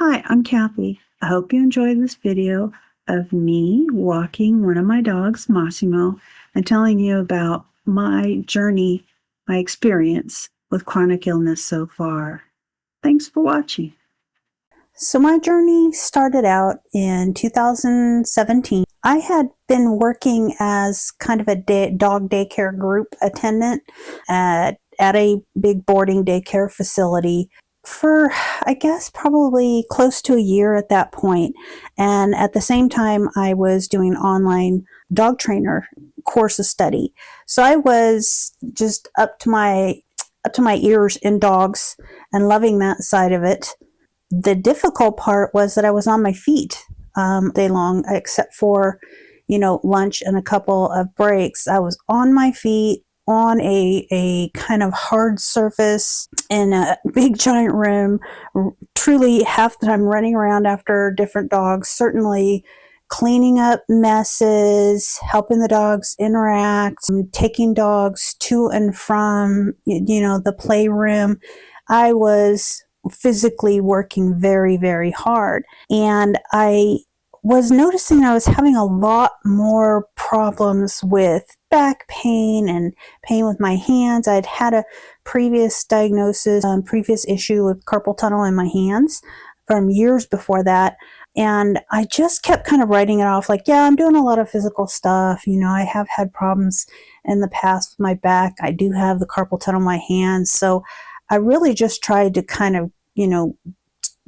Hi, I'm Kathy. I hope you enjoyed this video of me walking one of my dogs, Massimo, and telling you about my journey, my experience with chronic illness so far. Thanks for watching. So my journey started out in 2017. I had been working as kind of a dog daycare group attendant at a big boarding daycare facility for, I guess, probably close to a year at that point. And at the same time, I was doing online dog trainer course of study. So I was just up to my ears in dogs and loving that side of it. The difficult part was that I was on my feet day long, except for, lunch and a couple of breaks. I was on my feet on a kind of hard surface in a big giant room, truly half the time running around after different dogs, certainly cleaning up messes, helping the dogs interact, taking dogs to and from, the playroom. I was physically working very, very hard. And I was noticing I was having a lot more problems with back pain and pain with my hands. I'd had a previous diagnosis, previous issue with carpal tunnel in my hands from years before that. And I just kept kind of writing it off like, yeah, I'm doing a lot of physical stuff. I have had problems in the past with my back. I do have the carpal tunnel in my hands. So I really just tried to kind of,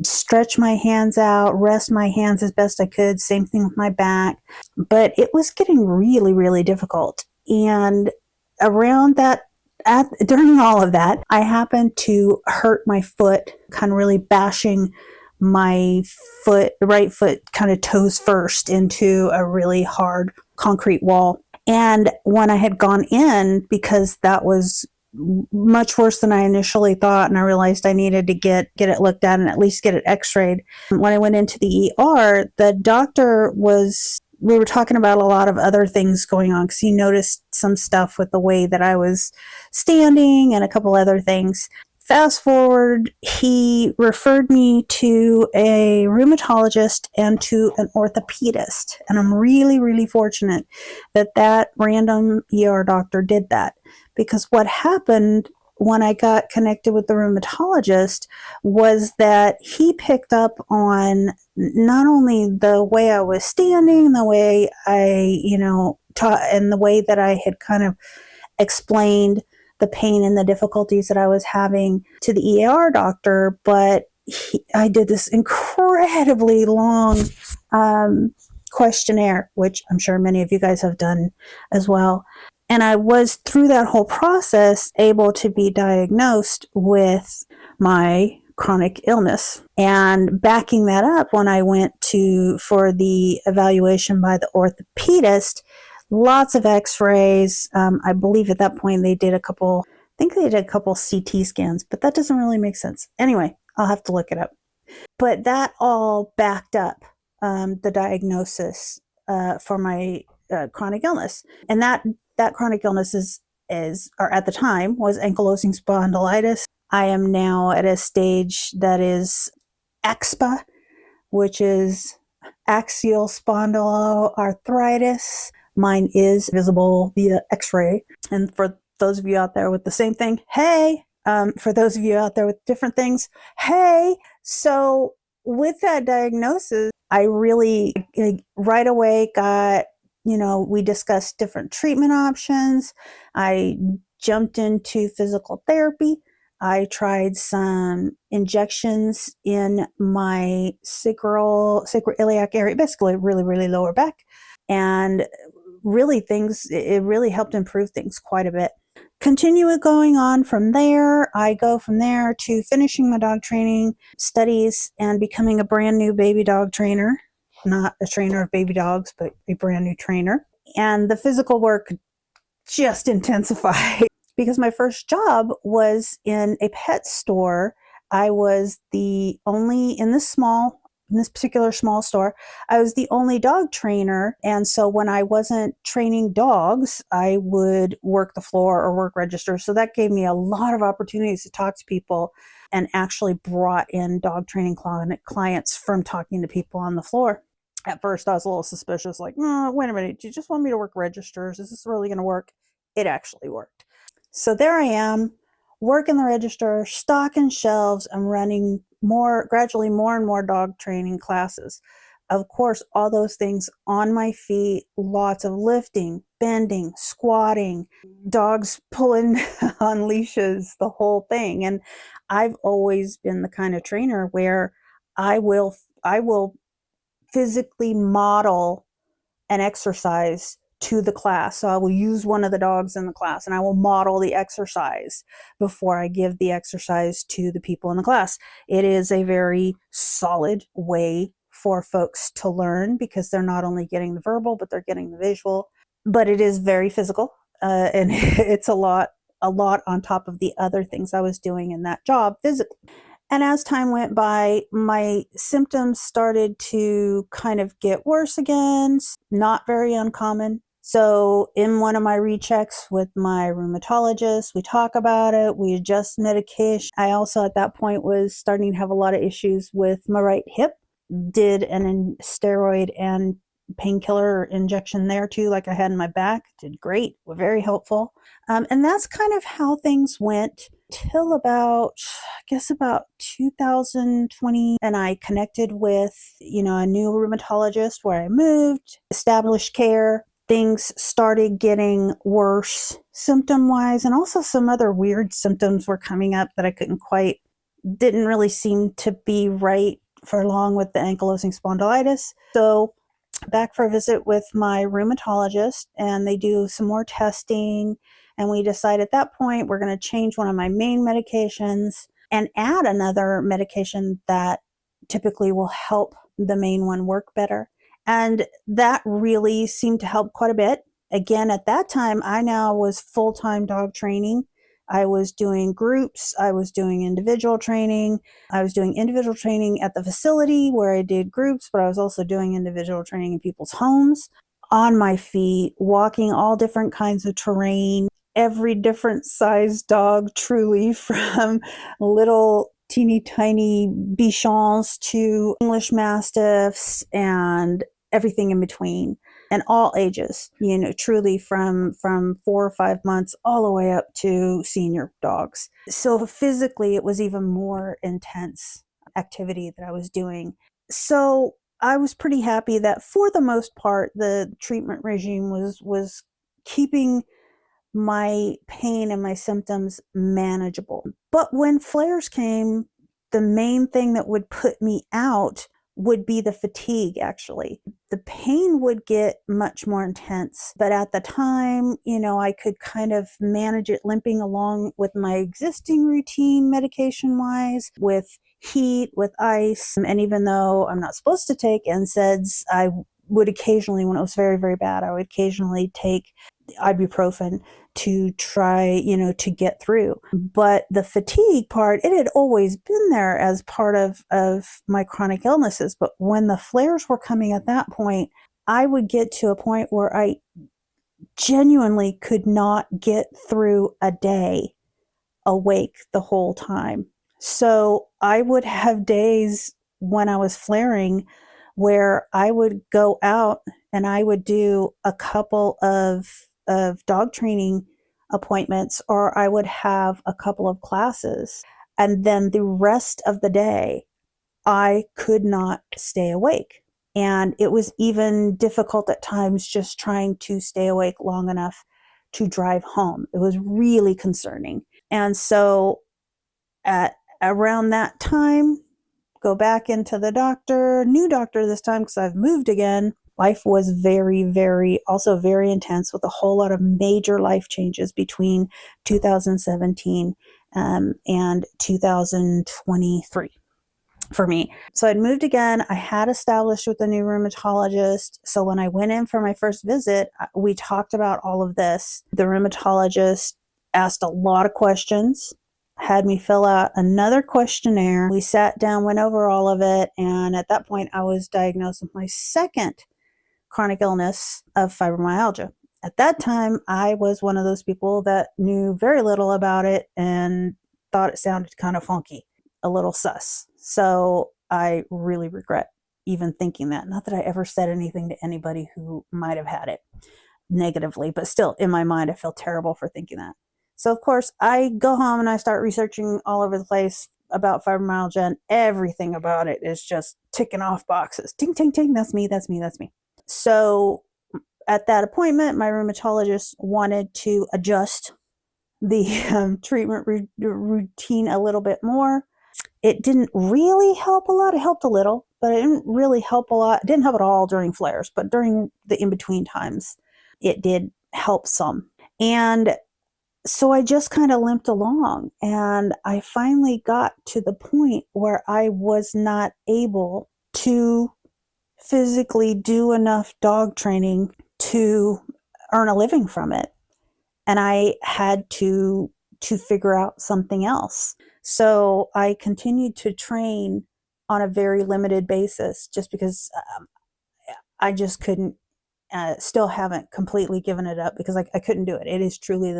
stretch my hands out, rest my hands as best I could. Same thing with my back. But it was getting really, really difficult. And around that, during all of that, I happened to hurt my foot, kind of really bashing my foot, right foot, kind of toes first into a really hard concrete wall. And when I had gone in, because that was much worse than I initially thought, and I realized I needed to get it looked at and at least get it x-rayed. When I went into the ER, the doctor we were talking about a lot of other things going on because he noticed some stuff with the way that I was standing and a couple other things. Fast forward, he referred me to a rheumatologist and to an orthopedist. And I'm really, really fortunate that random ER doctor did that. Because what happened when I got connected with the rheumatologist was that he picked up on not only the way I was standing, the way I, taught, and the way that I had kind of explained the pain and the difficulties that I was having to the ER doctor, but I did this incredibly long questionnaire, which I'm sure many of you guys have done as well. And I was, through that whole process, able to be diagnosed with my chronic illness. And backing that up, when I went for the evaluation by the orthopedist, lots of x-rays. I believe at that point they did a couple CT scans, but that doesn't really make sense. Anyway, I'll have to look it up. But that all backed up the diagnosis for my chronic illness. And that chronic illness or at the time, was ankylosing spondylitis. I am now at a stage that is AXSPA, which is axial spondyloarthritis. Mine is visible via x-ray. And for those of you out there with the same thing, hey. For those of you out there with different things, hey. So with that diagnosis, I really right away got, we discussed different treatment options. I jumped into physical therapy. I tried some injections in my sacroiliac area, basically really, really lower back. And really it really helped improve things quite a bit. Continue it going on from there. I go from there to finishing my dog training studies and becoming a brand new baby dog trainer. Not a trainer of baby dogs, but a brand new trainer. And the physical work just intensified because my first job was in a pet store. I was the only, in this small in this particular small store, I was the only dog trainer. And so when I wasn't training dogs, I would work the floor or work register. So that gave me a lot of opportunities to talk to people, and actually brought in dog training clients from talking to people on the floor. At first, I was a little suspicious, like, no, wait a minute, do you just want me to work registers? Is this really going to work? It actually worked. So there I am, working the register, stocking shelves. I'm running gradually more and more dog training classes. Of course, all those things on my feet, lots of lifting, bending, squatting, dogs pulling on leashes, the whole thing. And I've always been the kind of trainer where I will physically model an exercise to the class. So I will use one of the dogs in the class and I will model the exercise before I give the exercise to the people in the class. It is a very solid way for folks to learn, because they're not only getting the verbal, but they're getting the visual. But it is very physical, and it's a lot on top of the other things I was doing in that job physically. And as time went by, my symptoms started to kind of get worse again, not very uncommon. So in one of my rechecks with my rheumatologist, we talk about it, we adjust medication. I also at that point was starting to have a lot of issues with my right hip. Did an steroid and painkiller injection there too, like I had in my back. Did great, were very helpful. And that's kind of how things went till about 2020. And I connected with, a new rheumatologist where I moved, established care. Things started getting worse symptom wise, and also some other weird symptoms were coming up that I didn't really seem to be right for long with the ankylosing spondylitis. So back for a visit with my rheumatologist, and they do some more testing. And we decide at that point we're going to change one of my main medications and add another medication that typically will help the main one work better. And that really seemed to help quite a bit. Again, at that time, I now was full-time dog training. I was doing groups. I was doing individual training. I was doing individual training at the facility where I did groups, but I was also doing individual training in people's homes, on my feet, walking all different kinds of terrain, every different size dog, truly, from little teeny tiny Bichons to English Mastiffs and everything in between, and all ages, truly from 4 or 5 months all the way up to senior dogs. So physically, it was even more intense activity that I was doing. So I was pretty happy that for the most part, the treatment regime was keeping my pain and my symptoms manageable. But when flares came, the main thing that would put me out would be the fatigue, actually. The pain would get much more intense, but at the time, I could kind of manage it limping along with my existing routine medication-wise, with heat, with ice. And even though I'm not supposed to take NSAIDs, I would occasionally, when it was very, very bad, I would occasionally take ibuprofen to try, to get through. But the fatigue part, it had always been there as part of my chronic illnesses. But when the flares were coming at that point, I would get to a point where I genuinely could not get through a day awake the whole time. So I would have days when I was flaring where I would go out and I would do a couple of dog training appointments, or I would have a couple of classes. And then the rest of the day, I could not stay awake. And it was even difficult at times just trying to stay awake long enough to drive home. It was really concerning. And so at around that time, go back into the doctor, new doctor this time because I've moved again. Life was very, also very intense, with a whole lot of major life changes between 2017 and 2023 for me. So I'd moved again. I had established with a new rheumatologist. So when I went in for my first visit, we talked about all of this. The rheumatologist asked a lot of questions, had me fill out another questionnaire. We sat down, went over all of it, and at that point I was diagnosed with my second chronic illness of fibromyalgia. At that time, I was one of those people that knew very little about it and thought it sounded kind of funky, a little sus. So I really regret even thinking that. Not that I ever said anything to anybody who might have had it negatively, but still in my mind, I feel terrible for thinking that. So of course, I go home and I start researching all over the place about fibromyalgia, and everything about it is just ticking off boxes. Ting, ting, ting. That's me. That's me. That's me. So at that appointment, my rheumatologist wanted to adjust the treatment routine a little bit more. It didn't really help a lot. It helped a little, but it didn't really help a lot. It didn't help at all during flares, but during the in-between times, it did help some. And so I just kind of limped along, and I finally got to the point where I was not able to physically do enough dog training to earn a living from it. And I had to figure out something else. So I continued to train on a very limited basis just because I just couldn't, still haven't completely given it up because I couldn't do it. It is truly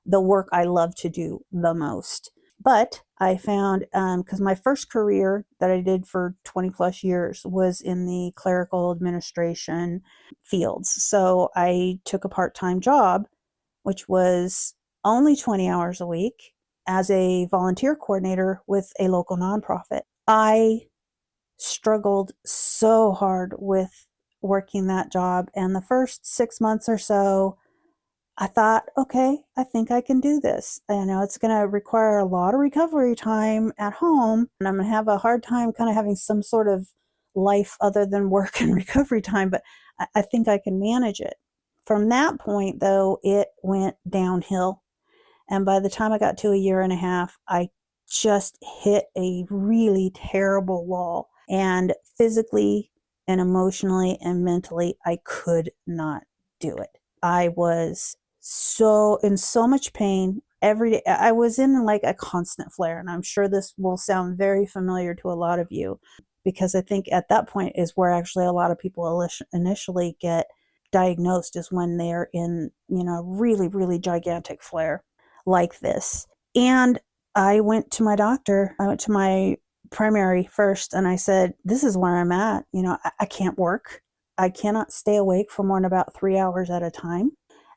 the work I love to do the most. But I found, because my first career that I did for 20 plus years was in the clerical administration fields. So I took a part-time job, which was only 20 hours a week as a volunteer coordinator with a local nonprofit. I struggled so hard with working that job. And the first 6 months or so, I thought, okay, I think I can do this. I know it's going to require a lot of recovery time at home, and I'm going to have a hard time kind of having some sort of life other than work and recovery time, but I think I can manage it. From that point, though, it went downhill. And by the time I got to a year and a half, I just hit a really terrible wall. And physically and emotionally and mentally, I could not do it. I was in so much pain every day. I was in like a constant flare, and I'm sure this will sound very familiar to a lot of you, because I think at that point is where actually a lot of people initially get diagnosed, is when they're in, really, really gigantic flare like this. And I went to my doctor. I went to my primary first, and I said, this is where I'm at. I can't work. I cannot stay awake for more than about 3 hours at a time.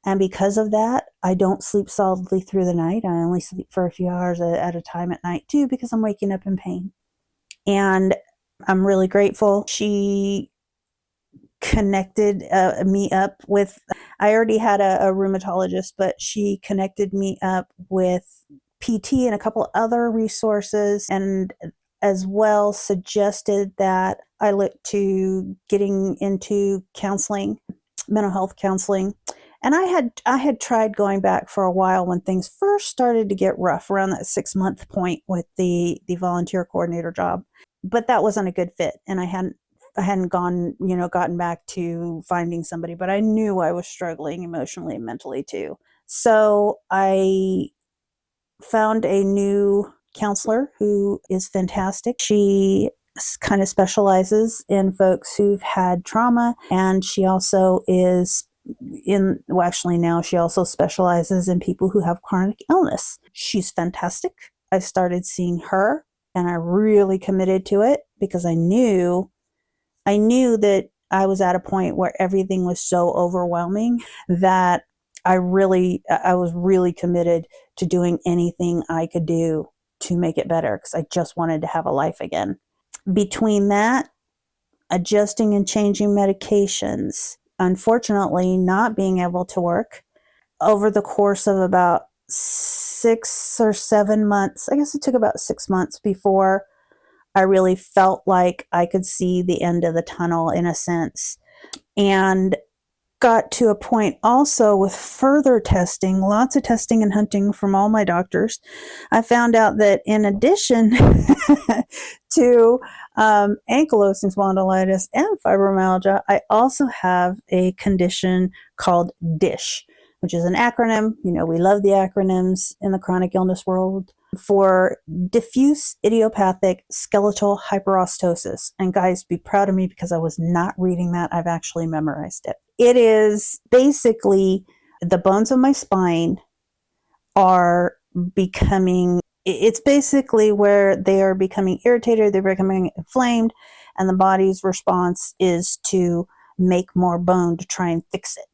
And because of that, I don't sleep solidly through the night. I only sleep for a few hours at a time at night too, because I'm waking up in pain. And I'm really grateful. She connected me up with, I already had a rheumatologist, but she connected me up with PT and a couple other resources, and as well suggested that I look to getting into counseling, mental health counseling. And I had tried going back for a while when things first started to get rough around that 6-month point with the volunteer coordinator job, but that wasn't a good fit. And I hadn't gotten back to finding somebody, but I knew I was struggling emotionally and mentally too. So I found a new counselor who is fantastic. She kind of specializes in folks who've had trauma, and she also now she also specializes in people who have chronic illness. She's fantastic. I started seeing her, and I really committed to it because I knew that I was at a point where everything was so overwhelming that I was really committed to doing anything I could do to make it better, because I just wanted to have a life again. Between that, adjusting and changing medications, unfortunately not being able to work over the course of about 6 or 7 months, I guess it took about 6 months before I really felt like I could see the end of the tunnel in a sense. And got to a point also with further testing, lots of testing and hunting from all my doctors. I found out that in addition to ankylosing spondylitis and fibromyalgia, I also have a condition called DISH, which is an acronym. We love the acronyms in the chronic illness world. for diffuse idiopathic skeletal hyperostosis. And guys, be proud of me because I was not reading that. I've actually memorized it. It is basically the bones of my spine are becoming, it's basically where they are becoming irritated, they're becoming inflamed, and the body's response is to make more bone to try and fix it.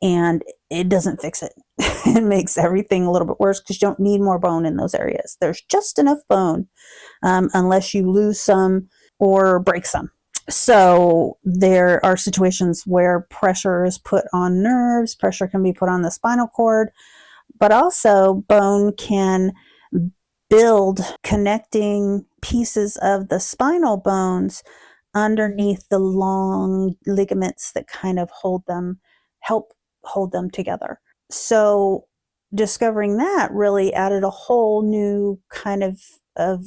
And it doesn't fix it. It makes everything a little bit worse because you don't need more bone in those areas. There's just enough bone unless you lose some or break some. So there are situations where pressure is put on nerves, pressure can be put on the spinal cord, but also bone can build connecting pieces of the spinal bones underneath the long ligaments that kind of help hold them together. So discovering that really added a whole new kind of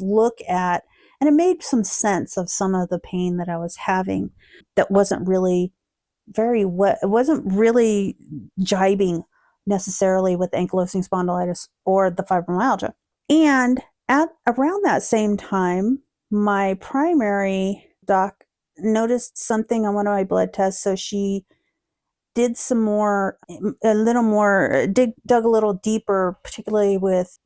look at, and it made some sense of some of the pain that I was having that wasn't really it wasn't really jibing necessarily with ankylosing spondylitis or the fibromyalgia. And at around that same time, my primary doc noticed something on one of my blood tests. So she did dug a little deeper, particularly with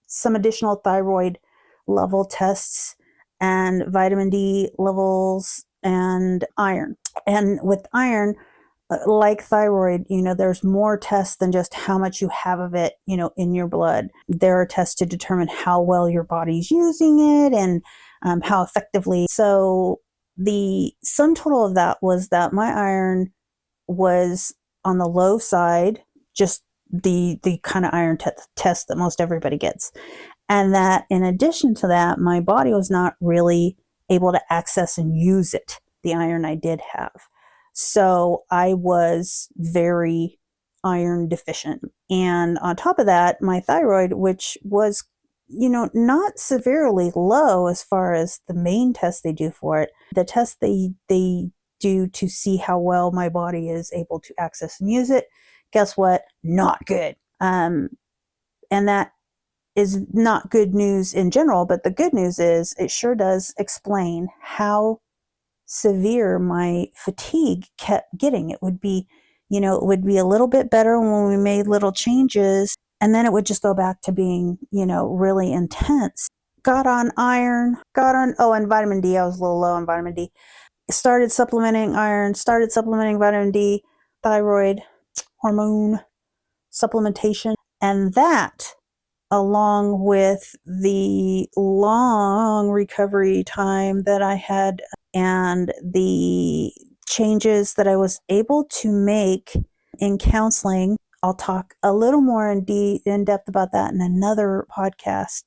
some additional thyroid level tests and vitamin D levels and iron. And with iron, like thyroid, there's more tests than just how much you have of it, in your blood. There are tests to determine how well your body's using it and how effectively. So the sum total of that was that my iron was on the low side, just the kind of iron test that most everybody gets. And that in addition to that, my body was not really able to access and use it, the iron I did have. So I was very iron deficient. And on top of that, my thyroid, which was, not severely low as far as the main test they do for it, the test they do to see how well my body is able to access and use it, guess what? Not good. And that is not good news in general, but the good news is it sure does explain how severe my fatigue kept getting. It would be, a little bit better when we made little changes, and then it would just go back to being, really intense. Got on iron, and vitamin D. I was a little low on vitamin D. Started supplementing iron, started supplementing vitamin D, thyroid, hormone supplementation, and that, along with the long recovery time that I had and the changes that I was able to make in counseling. I'll talk a little more in depth about that in another podcast.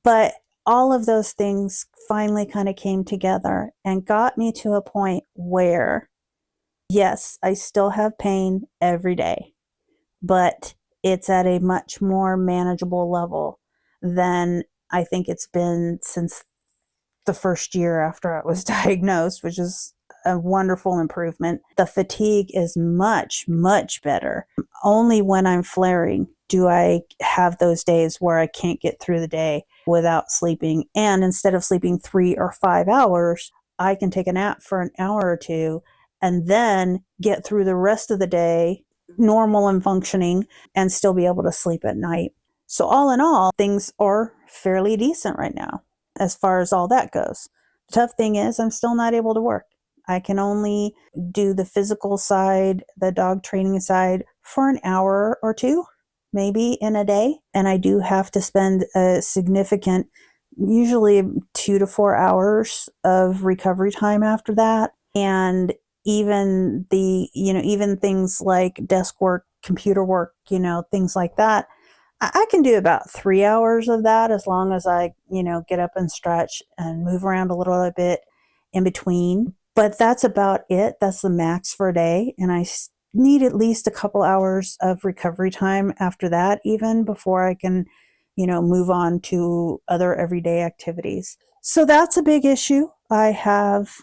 But all of those things finally kind of came together and got me to a point where, yes, I still have pain every day, but it's at a much more manageable level than I think it's been since the first year after I was diagnosed, which is a wonderful improvement. The fatigue is much, much better. Only when I'm flaring do I have those days where I can't get through the day without sleeping. And instead of sleeping 3 or 5 hours, I can take a nap for an hour or two and then get through the rest of the day normal and functioning and still be able to sleep at night. So all in all, things are fairly decent right now as far as all that goes. The tough thing is I'm still not able to work. I can only do the physical side, the dog training side, for an hour or two, maybe in a day. And I do have to spend a significant, usually 2 to 4 hours of recovery time after that. And even even things like desk work, computer work, things like that, I can do about 3 hours of that as long as I, get up and stretch and move around a little bit in between. But that's about it. That's the max for a day. And I need at least a couple hours of recovery time after that, even before I can, move on to other everyday activities. So that's a big issue. I have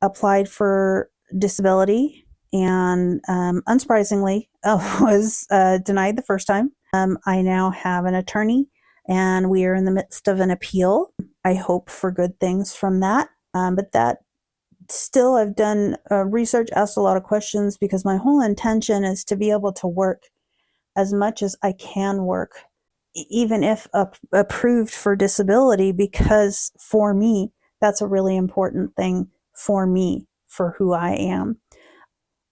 applied for disability and unsurprisingly was denied the first time. I now have an attorney, and we are in the midst of an appeal. I hope for good things from that. But that still, I've done research, asked a lot of questions, because my whole intention is to be able to work as much as I can work, even if approved for disability, because for me, that's a really important thing for me, for who I am.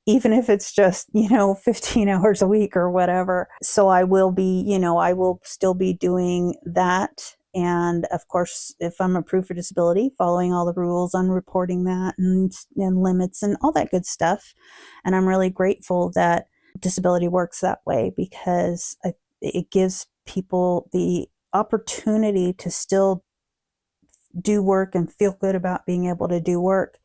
Even if it's just, 15 hours a week or whatever. So I will be, I will still be doing that. And of course, if I'm approved for disability, following all the rules on reporting that and limits and all that good stuff. And I'm really grateful that disability works that way, because it gives people the opportunity to still do work and feel good about being able to do work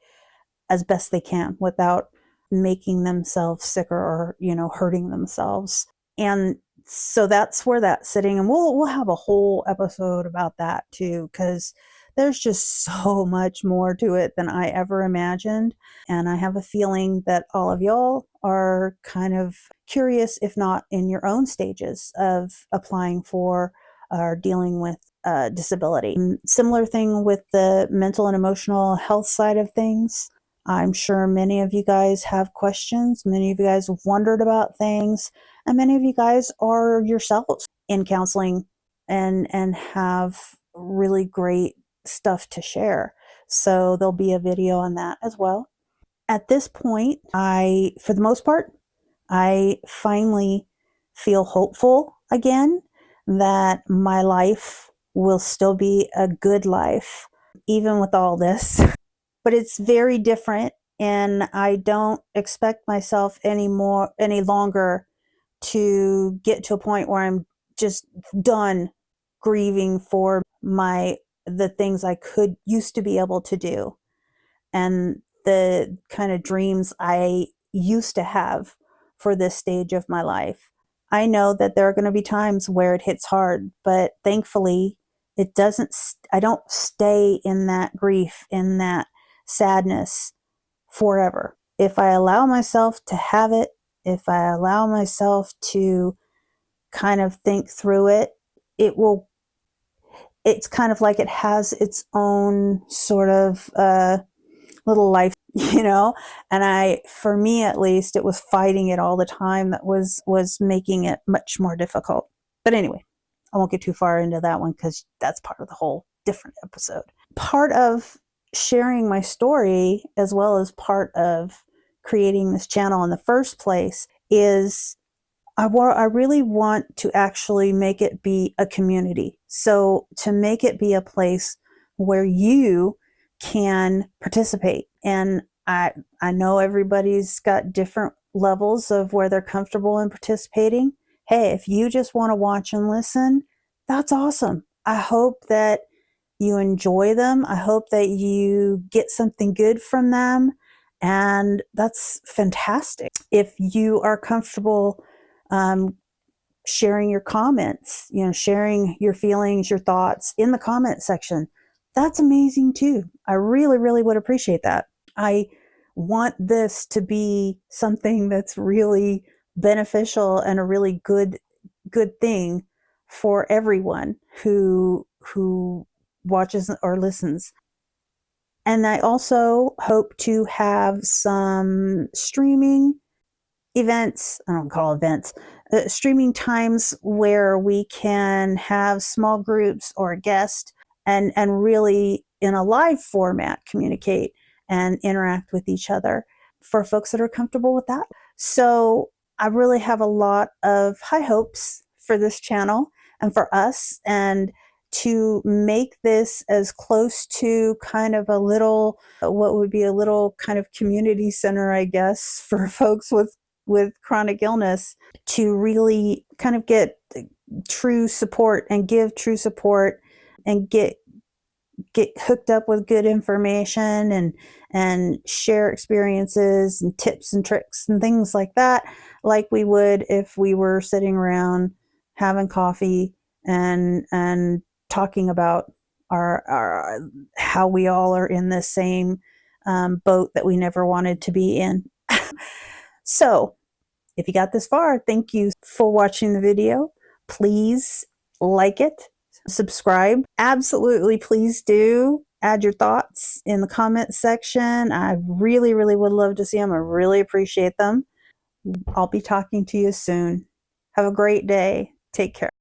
as best they can without making themselves sicker or, hurting themselves. And so that's where that's sitting. And we'll have a whole episode about that too, because there's just so much more to it than I ever imagined. And I have a feeling that all of y'all are kind of curious, if not in your own stages of applying for or dealing with disability. Similar thing with the mental and emotional health side of things. I'm sure many of you guys have questions. Many of you guys have wondered about things, and many of you guys are yourselves in counseling and have really great stuff to share. So there'll be a video on that as well. At this point, for the most part, I finally feel hopeful again that my life will still be a good life, even with all this. But it's very different, and I don't expect myself any longer to get to a point where I'm just done grieving for the things I used to be able to do, and the kind of dreams I used to have for this stage of my life. I know that there are going to be times where it hits hard, but thankfully I don't stay in that grief, in that sadness forever. If I allow myself to have it, if I allow myself to kind of think through it, it's kind of like it has its own sort of little life, and for me at least, it was fighting it all the time that was making it much more difficult. But anyway, I won't get too far into that one, because that's part of the whole different episode. Part of sharing my story, as well as part of creating this channel in the first place, is I really want to actually make it be a community. So to make it be a place where you can participate. And I know everybody's got different levels of where they're comfortable in participating. Hey, if you just want to watch and listen, that's awesome. I hope that you enjoy them. I hope that you get something good from them. And that's fantastic. If you are comfortable sharing your comments, sharing your feelings, your thoughts in the comment section, that's amazing too. I really, really would appreciate that. I want this to be something that's really beneficial and a really good thing for everyone who watches or listens. And I also hope to have some streaming events, I don't call events, streaming times where we can have small groups or a guest and really in a live format communicate and interact with each other, for folks that are comfortable with that. So I really have a lot of high hopes for this channel and for us, and to make this as close to kind of what would be a little kind of community center, I guess, for folks with chronic illness, to really kind of get true support and give true support and get hooked up with good information and share experiences and tips and tricks and things like that, like we would if we were sitting around having coffee and talking about our how we all are in the same boat that we never wanted to be in. So if you got this far, thank you for watching the video. Please like it, subscribe. Absolutely, please do. Add your thoughts in the comments section. I really, really would love to see them. I really appreciate them. I'll be talking to you soon. Have a great day. Take care.